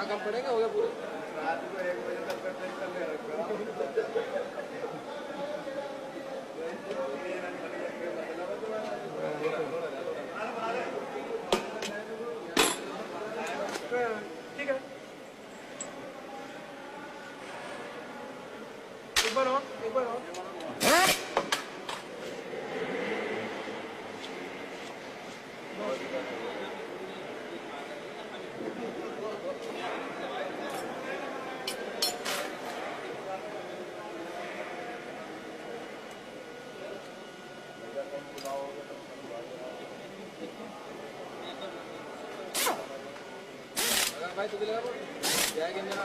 काम पड़ेगा हो गया पूरे रात को 1 बजे तक ठीक है एक बार और भाई तो लगा क्या इंजन आ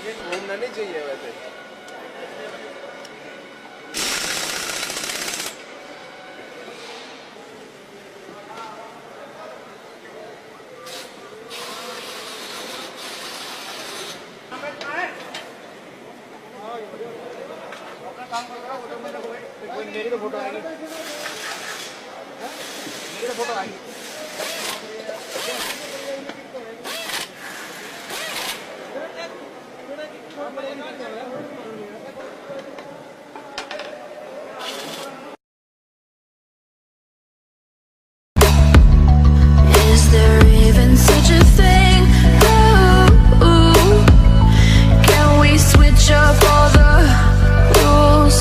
ये घूमना नहीं चाहिए वैसे मेरी तो फोटो आएगी मेरी तो फोटो आएगी Is there even such a thing? Ooh, can we switch up all the rules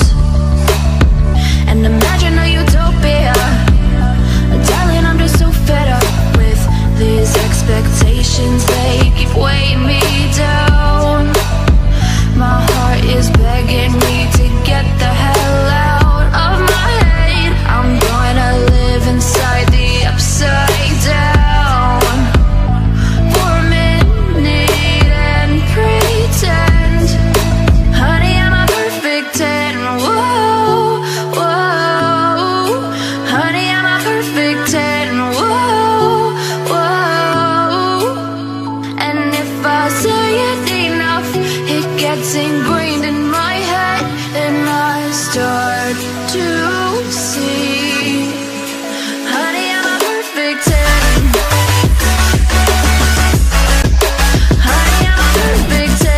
and imagine a utopia? Darling, I'm just so fed up with these expectations. They keep weighing me down. My heart is begging me to get the hell out of my head. I'm gonna live inside the upside down for a minute and pretend, honey, I'm a perfect 10. Whoa, whoa, honey, I'm a perfect 10. Whoa, whoa, and if I say it enough, it gets ingrained in my head, and I start to see, honey, I'm a perfect 10. Honey, I'm a perfect 10.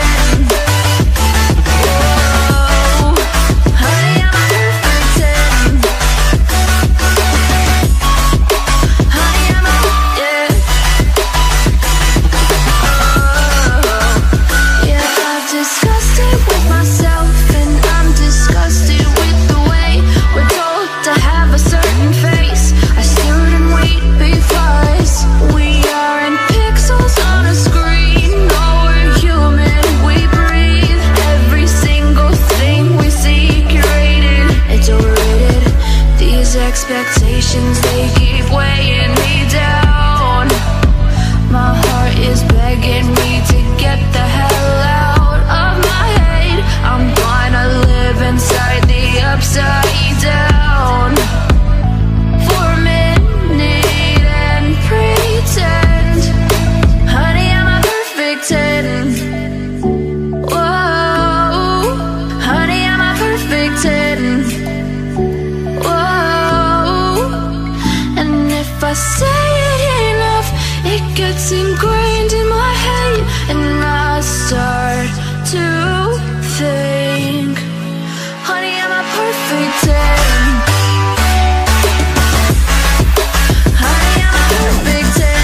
Whoa, honey, I'm a perfect 10. Honey, I'm a, yeah. Oh, yeah, I've discussed it with my say it enough, it gets ingrained in my head, and I start to think, honey, I'm a perfect 10. Honey, I'm a perfect 10.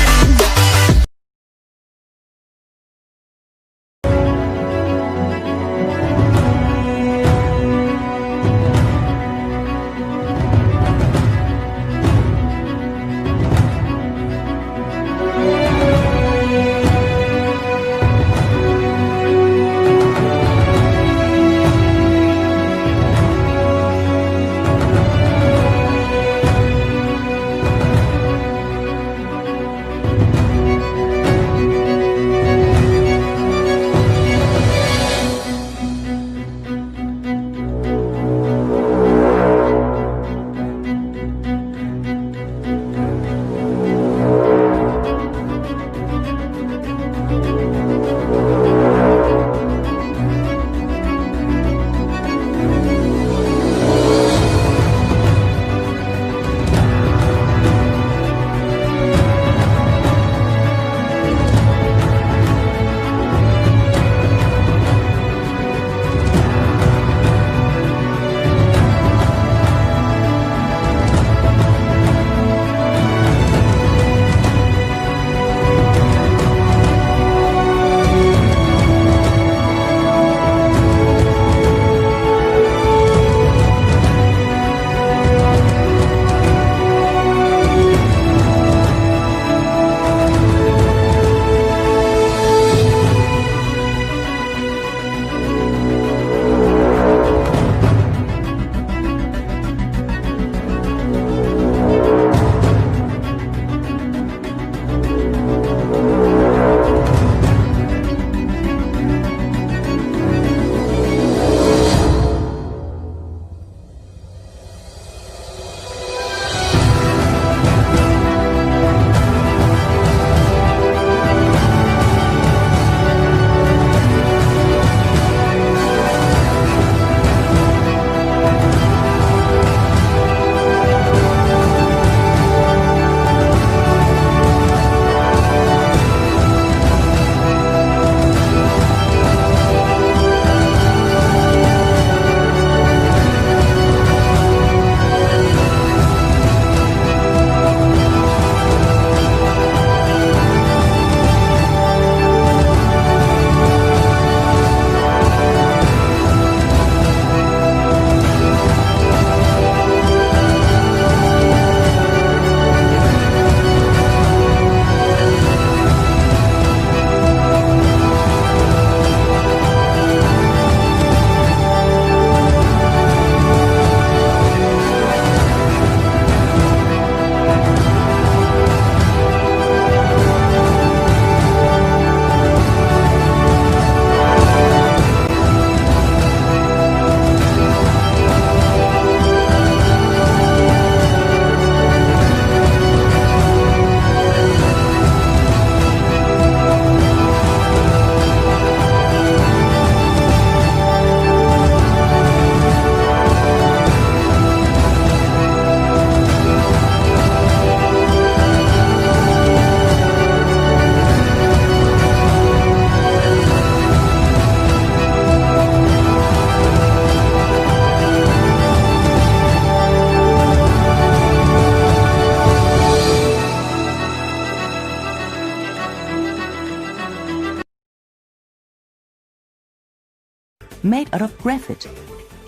made out of graphite.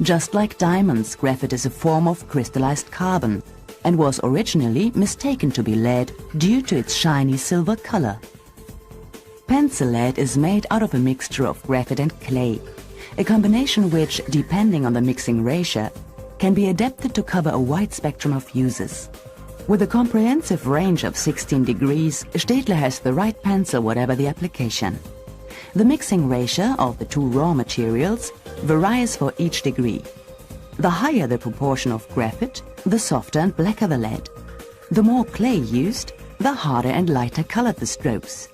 Just like diamonds, graphite is a form of crystallized carbon and was originally mistaken to be lead due to its shiny silver color. Pencil lead is made out of a mixture of graphite and clay, a combination which, depending on the mixing ratio, can be adapted to cover a wide spectrum of uses. With a comprehensive range of 16 degrees, Städtler has the right pencil whatever the application. The mixing ratio of the two raw materials varies for each degree. The higher the proportion of graphite, the softer and blacker the lead. The more clay used, the harder and lighter colored the strokes.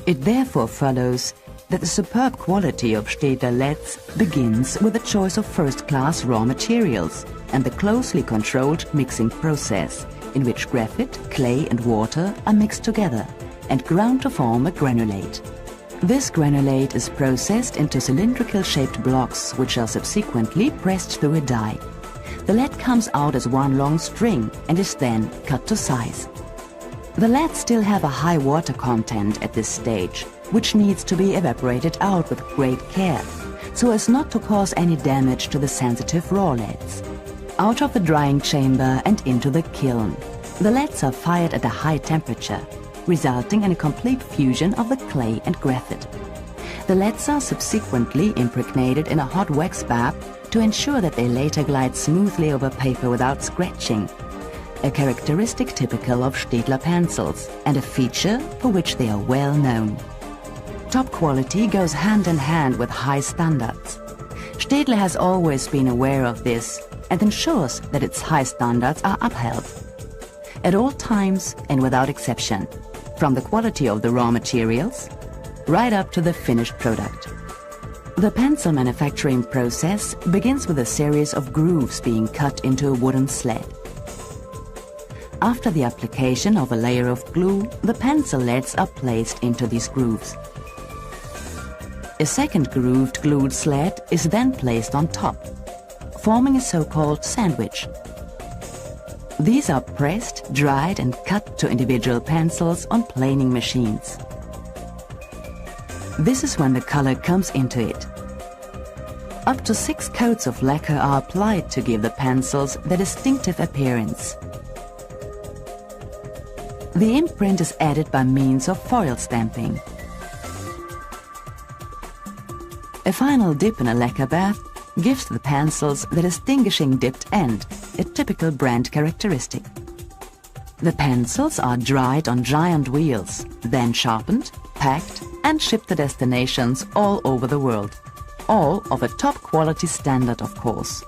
It therefore follows that the superb quality of Städtler leads begins with the choice of first-class raw materials and the closely controlled mixing process, in which graphite, clay and water are mixed together and ground to form a granulate. This granulate is processed into cylindrical-shaped blocks which are subsequently pressed through a die. The lead comes out as one long string and is then cut to size. The leads still have a high water content at this stage, which needs to be evaporated out with great care, so as not to cause any damage to the sensitive raw leads. Out of the drying chamber and into the kiln. The leads are fired at a high temperature, resulting in a complete fusion of the clay and graphite. The leads are subsequently impregnated in a hot wax bath to ensure that they later glide smoothly over paper without scratching, a characteristic typical of Staedtler pencils and a feature for which they are well known. Top quality goes hand in hand with high standards. Staedtler has always been aware of this and ensures that its high standards are upheld at all times and without exception, from the quality of the raw materials right up to the finished product. The pencil manufacturing process begins with a series of grooves being cut into a wooden sled. After the application of a layer of glue, the pencil leads are placed into these grooves. A second grooved glued sled is then placed on top, forming a so-called sandwich. These are pressed, dried and cut to individual pencils on planing machines. This is when the color comes into it. Up to 6 coats of lacquer are applied to give the pencils their distinctive appearance. The imprint is added by means of foil stamping. A final dip in a lacquer bath gives the pencils the distinguishing dipped end, a typical brand characteristic. The pencils are dried on giant wheels, then sharpened, packed and shipped to destinations all over the world. All of a top quality standard, of course.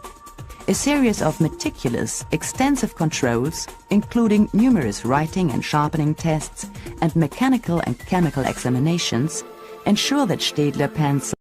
A series of meticulous, extensive controls, including numerous writing and sharpening tests and mechanical and chemical examinations, ensure that Staedtler pencils